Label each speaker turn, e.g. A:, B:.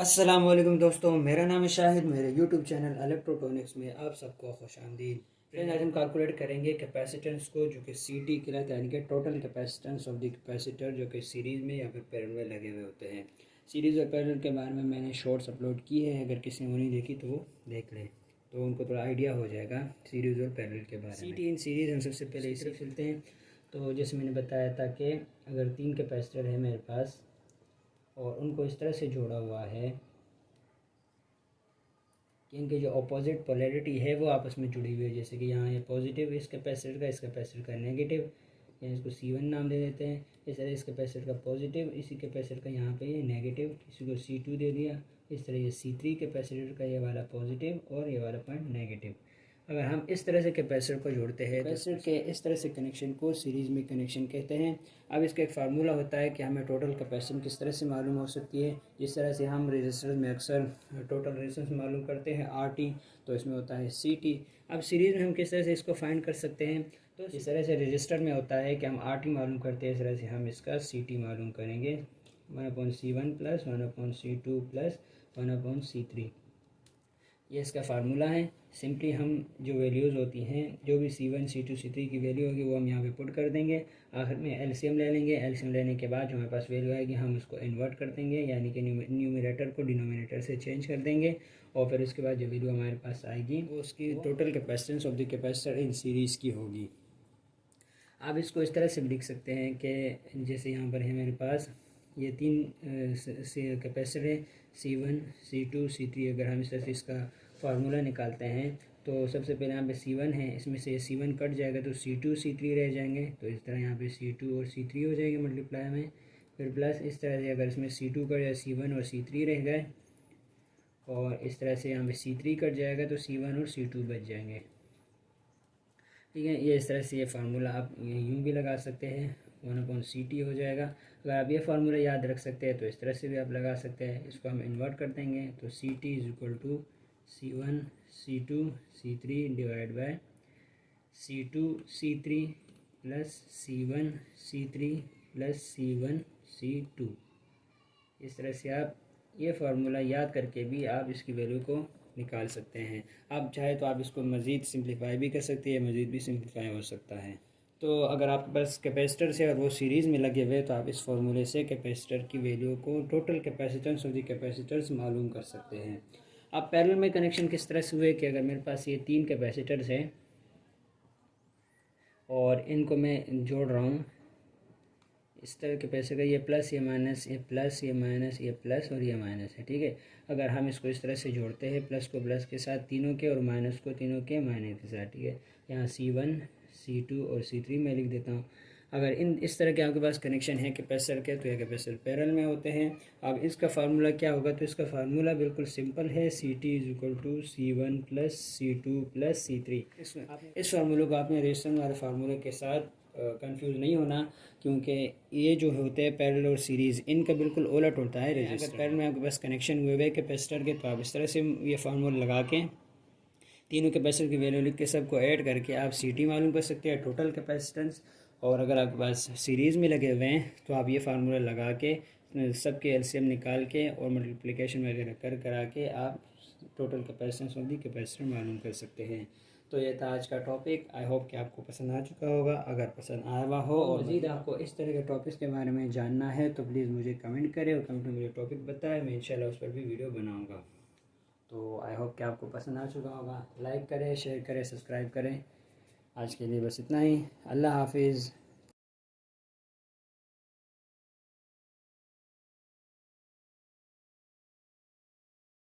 A: अस्सलामुअलैकुम दोस्तों, मेरा नाम है शाहिद। मेरे यूट्यूब चैनल इलेक्ट्रोटॉनिक्स में आप सबको खुशामदीद। फ्रेंड्स, आज हम कैलकुलेट करेंगे कैपेसिटेंस को, जो कि सीटी कहलाता है, यानी कि total capacitance of the capacitor, जो कि सीरीज़ में या फिर पैरेलल में लगे हुए होते हैं। सीरीज़ और पैरेलल के बारे में मैंने शॉर्ट्स अपलोड किए हैं, अगर किसी ने वो नहीं देखी तो वो देख लें, तो उनको थोड़ा आइडिया हो जाएगा सीरीज़ और पैरेलल के बारे में। सीटी इन सीरीज़ हम सबसे पहले इसी चलते हैं। तो जैसे मैंने बताया था कि अगर 3 कैपेसिटर है मेरे पास और उनको इस तरह से जोड़ा हुआ है कि इनके जो अपोजिट पोलैरिटी है वो आपस में जुड़ी हुई है। जैसे कि यहाँ ये पॉजिटिव इस कैपेसिटर का नेगेटिव, या इसको C1 नाम दे देते हैं। इस तरह इस कैपेसिटर का पॉजिटिव, इसी कैपेसिटर का यहाँ पे ये नेगेटिव, किसी को C2 दे दिया। इस तरह ये C3 कैपेसिटर का ये वाला पॉजिटिव और ये वाला पॉइंट नेगेटिव। अगर हम इस तरह से कैपेसिटर को जोड़ते हैं, कैपेसिटर के इस तरह से कनेक्शन को सीरीज़ में कनेक्शन कहते हैं। अब इसका एक फार्मूला होता है कि हमें टोटल कैपेसिटेंस किस तरह से मालूम हो सकती है। जिस तरह से हम रेजिस्टेंस में अक्सर टोटल रेजिस्टेंस मालूम करते हैं RT, तो इसमें होता है CT। अब सीरीज़ में हम किस तरह से इसको फाइंड कर सकते हैं, तो इस तरह से रजिस्टर में होता है कि हम RT मालूम करते हैं, इस तरह से हम इसका CT मालूम करेंगे। 1/C1 plus 1/C2 plus 1/C3, ये इसका फार्मूला है। सिंपली हम जो वैल्यूज़ होती हैं, जो भी C1 C2 C3 की वैल्यू होगी वो हम यहाँ पे पुट कर देंगे। आखिर में एलसीएम ले लेंगे। एलसीएम लेने के बाद जो हमारे पास वैल्यू आएगी हम उसको इन्वर्ट कर देंगे, यानी कि न्यूमरेटर को डिनोमिनेटर से चेंज कर देंगे। और फिर उसके बाद जो वैल्यू हमारे पास आएगी वो उसकी total capacitance of the capacitor in series की होगी। आप इसको इस तरह से भी लिख सकते हैं कि जैसे यहाँ पर है मेरे पास ये 3 कैपेसिटर है, C1 C2 C3। अगर हम इस तरह से इसका फार्मूला निकालते हैं तो सबसे पहले यहाँ पे C1 है, इसमें से C1 कट जाएगा तो C2 C3 रह जाएंगे। तो इस तरह यहाँ पे C2 और C3 हो जाएंगे मल्टीप्लाई में। फिर प्लस इस तरह से अगर इसमें C2 कट जाए C1 और C3 रह गए, और इस तरह से यहाँ पे C3 कट जाएगा तो C1 और C2 बच जाएंगे। ठीक है, ये इस तरह से ये फार्मूला आप यूँ भी लगा सकते हैं, 1/CT हो जाएगा। अगर आप ये फार्मूला याद रख सकते हैं तो इस तरह से भी आप लगा सकते हैं। इसको हम इन्वर्ट कर देंगे तो CT is equal to C1 C2 C3 divide by C2 C3 plus C1 C3 plus C1 C2। इस तरह से आप ये फार्मूला याद करके भी आप इसकी वैल्यू को निकाल सकते हैं। आप चाहे तो आप इसको मज़ीद सिंप्लीफाई भी कर सकते हैं, मज़ीद भी सिंप्लीफाई हो सकता है। तो अगर आपके पास कैपेसिटर से और वो सीरीज़ में लगे हुए तो आप इस फार्मूले से कैपेसिटर की वैल्यू को, total capacitance of the capacitors मालूम कर सकते हैं। अब पैरेलल में कनेक्शन किस तरह से हुए कि अगर मेरे पास ये 3 कैपेसिटर्स हैं और इनको मैं जोड़ रहा हूँ इस तरह के पैसे का, ये प्लस ये माइनस, ये प्लस ये माइनस, ये प्लस और ये माइनस है। ठीक है, अगर हम इसको इस तरह से जोड़ते हैं, प्लस को प्लस के साथ तीनों के और माइनस को तीनों के माइनस के साथ। ठीक है, यहाँ C1 C2 और C3 मैं लिख देता हूँ। अगर इस तरह के आपके पास कनेक्शन है कैपेसिटर के, तो ये कैपेसिटर पैरेलल में होते हैं। अब इसका फार्मूला क्या होगा, तो इसका फार्मूला बिल्कुल सिंपल है, CT is equal to C1 plus C2 plus C3। इस फार्मूले को आपने रेजिस्टेंस वाले फार्मूले के साथ कंफ्यूज नहीं होना, क्योंकि ये जो होते हैं पैरेलल और सीरीज़, इनका बिल्कुल उलट होता है रेजिस्टर। अगर पैरेलल में आपके पास कनेक्शन हुए हुए कैपेसिटर के, तो आप इस तरह से ये फार्मूला लगा के तीनों कैपेसिटर की वैल्यू लिख के सबको ऐड करके आप CT मालूम कर सकते हैं, टोटल कैपेसिटेंस। और अगर आपके पास सीरीज़ में लगे हुए हैं तो आप ये फार्मूला लगा के सबके एलसीएम निकाल के और मल्टीप्लिकेशन वगैरह करा के आप total capacitance of the capacitor मालूम कर सकते हैं। तो ये था आज का टॉपिक। आई होप कि आपको पसंद आ चुका होगा। अगर पसंद आया हुआ हो और मज़ीद आपको इस तरह के टॉपिक्स के बारे में जानना है तो प्लीज़ मुझे कमेंट करें और कमेंट में मुझे टॉपिक बताएं, मैं इंशाल्लाह उस पर भी वीडियो बनाऊंगा। तो आई होप कि आपको पसंद आ चुका होगा। लाइक करें, शेयर करें, सब्सक्राइब करें। आज के लिए बस इतना ही। अल्लाह हाफिज़।